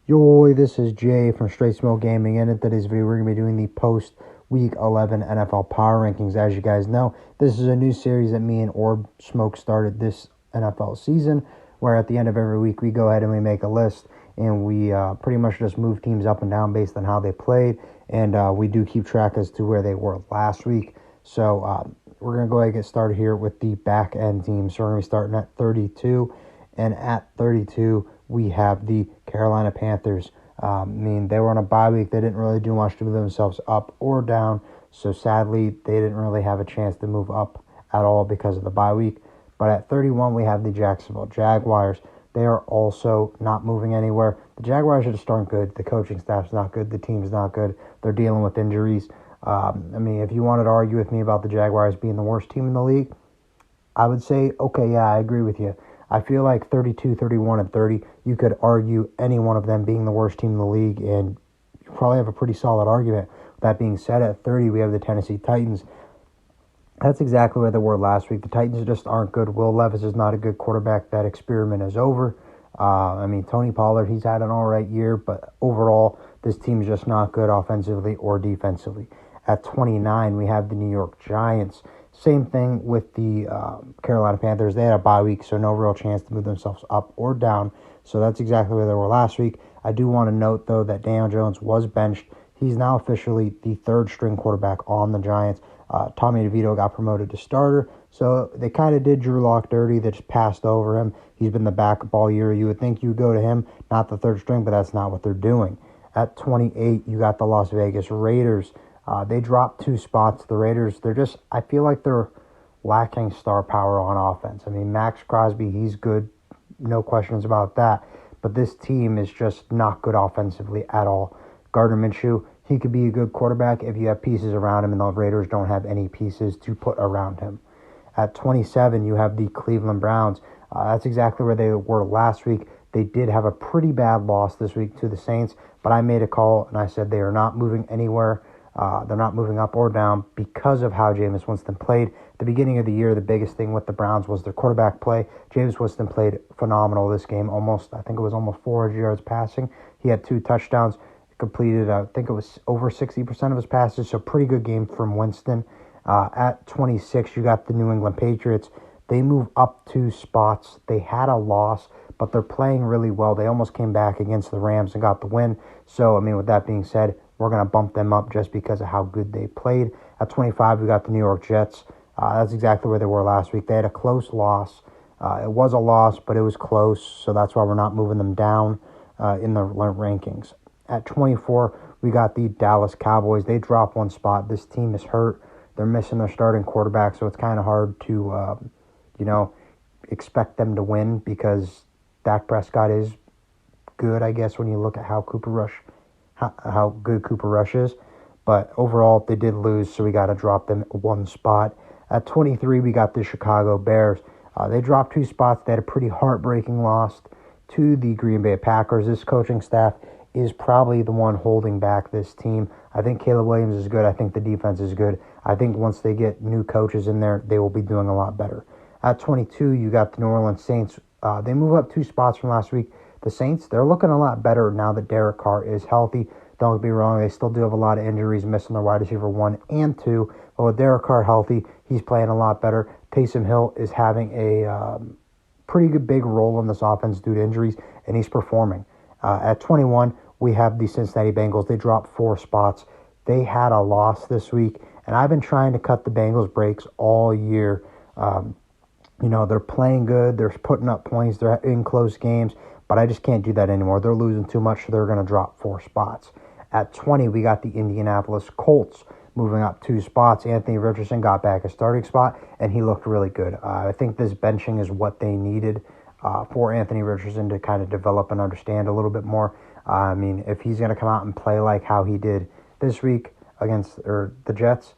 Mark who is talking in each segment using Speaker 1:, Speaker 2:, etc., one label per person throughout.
Speaker 1: Yo, this is Jay from Straight Smoke Gaming, and in today's video, we're going to be doing the post-Week 11 NFL Power Rankings. As you guys know, this is a new series that me and Orb Smoke started this NFL season, where at the end of every week, we go ahead and we make a list, and we pretty much just move teams up and down based on how they played, and we do keep track as to where they were last week. So we're going to go ahead and get started here with the back-end team. So we're going to be starting at 32, and at 32, we have the Carolina Panthers. They were on a bye week. They didn't really do much to move themselves up or down. So sadly, they didn't really have a chance to move up at all because of the bye week. But at 31, we have the Jacksonville Jaguars. They are also not moving anywhere. The Jaguars just aren't good. The coaching staff's not good. The team's not good. They're dealing with injuries. If you wanted to argue with me about the Jaguars being the worst team in the league, I would say, okay, yeah, I agree with you. I feel like 32, 31, and 30, you could argue any one of them being the worst team in the league, and you probably have a pretty solid argument. That being said, at 30, we have the Tennessee Titans. That's exactly where they were last week. The Titans just aren't good. Will Levis is not a good quarterback. That experiment is over. Tony Pollard, he's had an all right year, but overall, this team is just not good offensively or defensively. At 29, we have the New York Giants. Same thing with the Carolina Panthers. They had a bye week, so no real chance to move themselves up or down. So that's exactly where they were last week. I do want to note, though, that Daniel Jones was benched. He's now officially the third-string quarterback on the Giants. Tommy DeVito got promoted to starter. So they kind of did Drew Lock dirty. They just passed over him. He's been the backup all year. You would think you would go to him, not the third string, but that's not what they're doing. At 28, you got the Las Vegas Raiders. They dropped 2 spots. The Raiders, I feel like they're lacking star power on offense. Max Crosby, he's good. No questions about that. But this team is just not good offensively at all. Gardner Minshew, he could be a good quarterback if you have pieces around him, and the Raiders don't have any pieces to put around him. At 27, you have the Cleveland Browns. That's exactly where they were last week. They did have a pretty bad loss this week to the Saints, but I made a call, and I said they are not moving anywhere. They're not moving up or down because of how Jameis Winston played. At the beginning of the year, the biggest thing with the Browns was their quarterback play. Jameis Winston played phenomenal this game. I think it was almost 400 yards passing. He had 2 touchdowns, completed, I think it was over 60% of his passes, so pretty good game from Winston. At 26, you got the New England Patriots. They move up 2 spots. They had a loss, but they're playing really well. They almost came back against the Rams and got the win. So, with that being said, we're going to bump them up just because of how good they played. At 25, we got the New York Jets. That's exactly where they were last week. They had a close loss. It was a loss, but it was close, so that's why we're not moving them down in the rankings. At 24, we got the Dallas Cowboys. They dropped 1 spot. This team is hurt. They're missing their starting quarterback, so it's kind of hard to, expect them to win because Dak Prescott is good, I guess, when you look at how good Cooper Rush is. But overall, they did lose, so we got to drop them 1 spot. At 23, we got the Chicago Bears. They dropped 2 spots. They had a pretty heartbreaking loss to the Green Bay Packers. This coaching staff is probably the one holding back this team. I think Caleb Williams is good. I think the defense is good. I think once they get new coaches in there, they will be doing a lot better. At 22, you got the New Orleans Saints. They move up 2 spots from last week. The Saints, they're looking a lot better now that Derek Carr is healthy. Don't get me wrong, they still do have a lot of injuries, missing their wide receiver 1 and 2. But with Derek Carr healthy, he's playing a lot better. Taysom Hill is having a pretty good big role in this offense due to injuries, and he's performing. At 21, we have the Cincinnati Bengals. They dropped 4 spots. They had a loss this week, and I've been trying to cut the Bengals breaks all year. They're playing good. They're putting up points. They're in close games, but I just can't do that anymore. They're losing too much, so they're going to drop 4 spots. At 20, we got the Indianapolis Colts moving up 2 spots. Anthony Richardson got back a starting spot, and he looked really good. I think this benching is what they needed for Anthony Richardson to kind of develop and understand a little bit more. If he's going to come out and play like how he did this week against the Jets,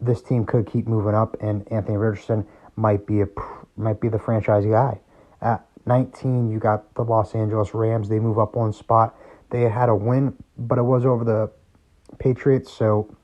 Speaker 1: this team could keep moving up, and Anthony Richardson might be the franchise guy. At 19, you got the Los Angeles Rams. They move up 1 spot. They had a win, but it was over the Patriots, so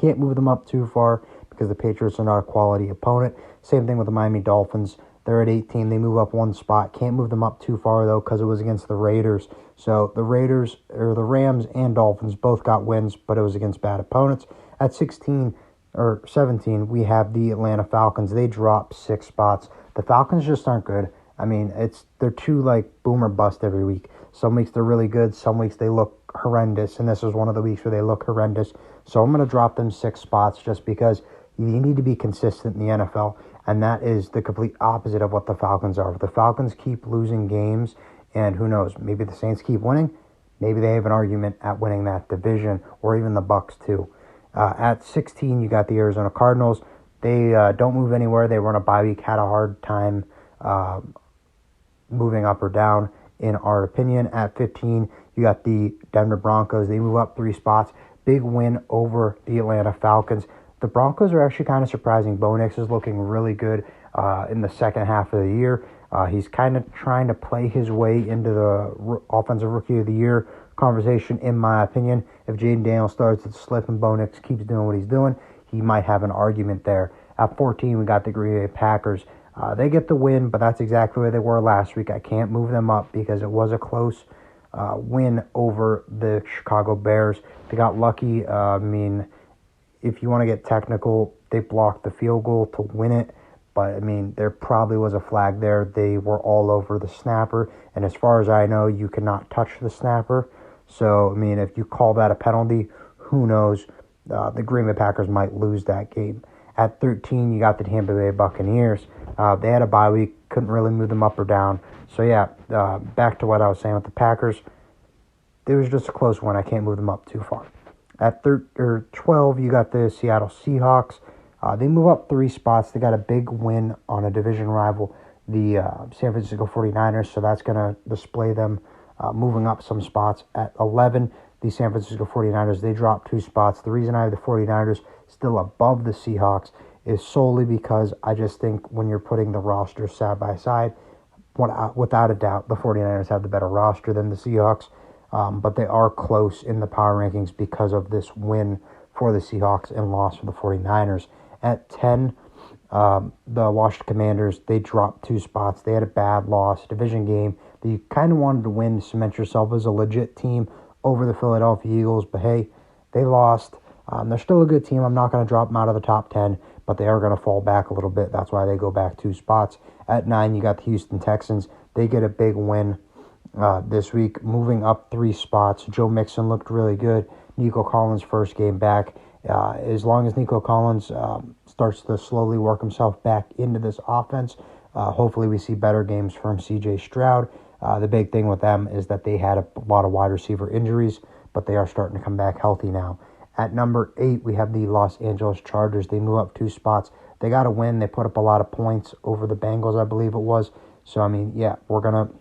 Speaker 1: can't move them up too far because the Patriots are not a quality opponent. Same thing with the Miami Dolphins. They're at 18. They move up 1 spot. Can't move them up too far, though, because it was against the Raiders. So the Rams and Dolphins both got wins, but it was against bad opponents. At 16 or 17, we have the Atlanta Falcons. They dropped 6 spots. The Falcons just aren't good. I mean, they're too like boom or bust every week. Some weeks they're really good, some weeks they look horrendous, and this is one of the weeks where they look horrendous. So I'm going to drop them 6 spots just because you need to be consistent in the NFL, and that is the complete opposite of what the Falcons are. If the Falcons keep losing games, and who knows, maybe the Saints keep winning, maybe they have an argument at winning that division, or even the Bucks too. At 16, you got the Arizona Cardinals. They don't move anywhere. They run a bye week, had a hard time moving up or down, in our opinion. At 15, you got the Denver Broncos. They move up 3 spots. Big win over the Atlanta Falcons. The Broncos are actually kind of surprising. Bo Nix is looking really good in the second half of the year. He's kind of trying to play his way into the Offensive Rookie of the Year conversation, in my opinion. If Jaden Daniels starts to slip and Bo Nix keeps doing what he's doing, he might have an argument there. At 14, we got the Green Bay Packers. They get the win, but that's exactly where they were last week. I can't move them up because it was a close win over the Chicago Bears. They got lucky. I mean, if you want to get technical, they blocked the field goal to win it. But, I mean, there probably was a flag there. They were all over the snapper. And as far as I know, you cannot touch the snapper. So, I mean, if you call that a penalty, who knows? The Green Bay Packers might lose that game. At 13, you got the Tampa Bay Buccaneers. They had a bye week, couldn't really move them up or down. So, yeah, back to what I was saying with the Packers. It was just a close one. I can't move them up too far. At 12, you got the Seattle Seahawks. They move up 3 spots. They got a big win on a division rival, the San Francisco 49ers, so that's going to display them moving up some spots. At 11, the San Francisco 49ers, they dropped 2 spots. The reason I have the 49ers still above the Seahawks is solely because I just think when you're putting the roster side by side, without a doubt, the 49ers have the better roster than the Seahawks, but they are close in the power rankings because of this win for the Seahawks and loss for the 49ers. At 10, the Washington Commanders, they dropped 2 spots. They had a bad loss, division game. They kind of wanted to win to cement yourself as a legit team over the Philadelphia Eagles, but hey, they lost. They're still a good team. I'm not going to drop them out of the top 10, but they are going to fall back a little bit. That's why they go back 2 spots. At 9, you got the Houston Texans. They get a big win this week, moving up 3 spots. Joe Mixon looked really good. Nico Collins' first game back. As long as Nico Collins starts to slowly work himself back into this offense, hopefully we see better games from C.J. Stroud. The big thing with them is that they had a lot of wide receiver injuries, but they are starting to come back healthy now. At number 8, we have the Los Angeles Chargers. They move up 2 spots. They got a win. They put up a lot of points over the Bengals, I believe it was. So, I mean, yeah, we're going to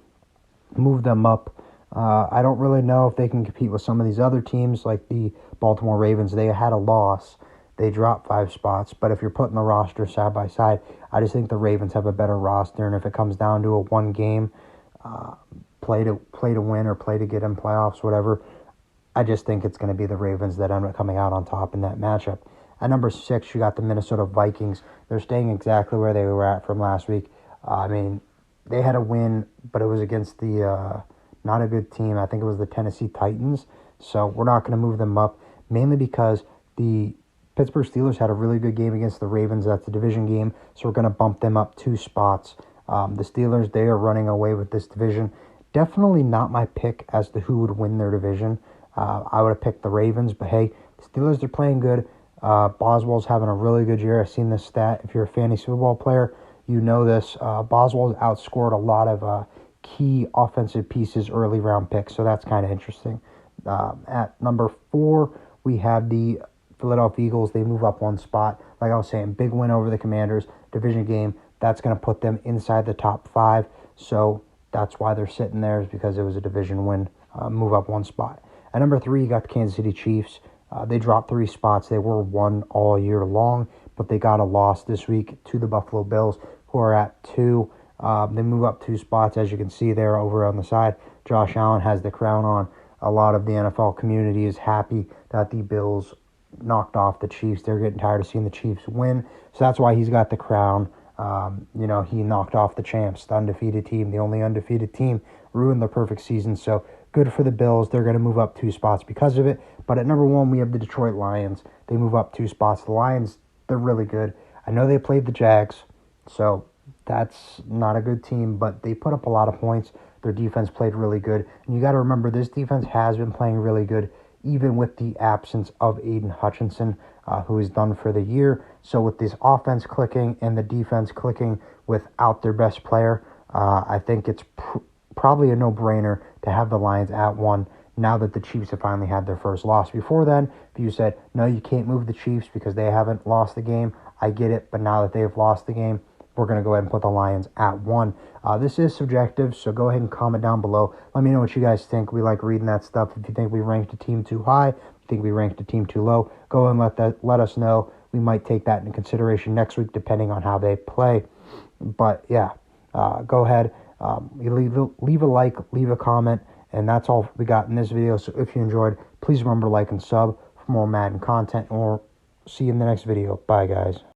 Speaker 1: move them up. I don't really know if they can compete with some of these other teams like the Baltimore Ravens. They had a loss. They dropped 5 spots. But if you're putting the roster side by side, I just think the Ravens have a better roster. And if it comes down to a one game play to win or play to get in playoffs, whatever, I just think it's going to be the Ravens that end up coming out on top in that matchup. At number 6, you got the Minnesota Vikings. They're staying exactly where they were at from last week. I mean, they had a win, but it was against the not a good team. I think it was the Tennessee Titans. So we're not going to move them up, mainly because the Pittsburgh Steelers had a really good game against the Ravens. That's a division game, so we're going to bump them up 2 spots. The Steelers, they are running away with this division. Definitely not my pick as to who would win their division. I would have picked the Ravens, but hey, the Steelers, they're playing good. Boswell's having a really good year. I've seen this stat. If you're a fantasy football player, you know this. Boswell's outscored a lot of key offensive pieces, early round picks, so that's kind of interesting. At number 4, we have the Philadelphia Eagles. They move up 1 spot. Like I was saying, big win over the Commanders, division game. That's going to put them inside the top 5, so that's why they're sitting there, is because it was a division win, move up 1 spot. At number 3, you got the Kansas City Chiefs. They dropped 3 spots. They were 1 all year long, but they got a loss this week to the Buffalo Bills, who are at 2. They move up 2 spots, as you can see there over on the side. Josh Allen has the crown on. A lot of the NFL community is happy that the Bills knocked off the Chiefs. They're getting tired of seeing the Chiefs win, so that's why he's got the crown. He knocked off the champs, the undefeated team, the only undefeated team, ruined the perfect season. So Good for the Bills. They're going to move up 2 spots because of it. But at number 1, we have the Detroit Lions. They move up 2 spots. The Lions, they're really good. I know they played the Jags, so that's not a good team, but they put up a lot of points. Their defense played really good. And you got to remember, this defense has been playing really good, even with the absence of Aiden Hutchinson, who is done for the year. So with this offense clicking and the defense clicking without their best player, I think it's probably a no-brainer to have the Lions at 1 now that the Chiefs have finally had their first loss. Before then, if you said, no, you can't move the Chiefs because they haven't lost the game, I get it. But now that they have lost the game, we're going to go ahead and put the Lions at 1. This is subjective, so go ahead and comment down below. Let me know what you guys think. We like reading that stuff. If you think we ranked a team too high, if you think we ranked a team too low, go ahead and let us know. We might take that into consideration next week, depending on how they play. But yeah, go ahead, leave a like, leave a comment, and that's all we got in this video. So if you enjoyed, please remember to like and sub for more Madden content, or see you in the next video. Bye, guys.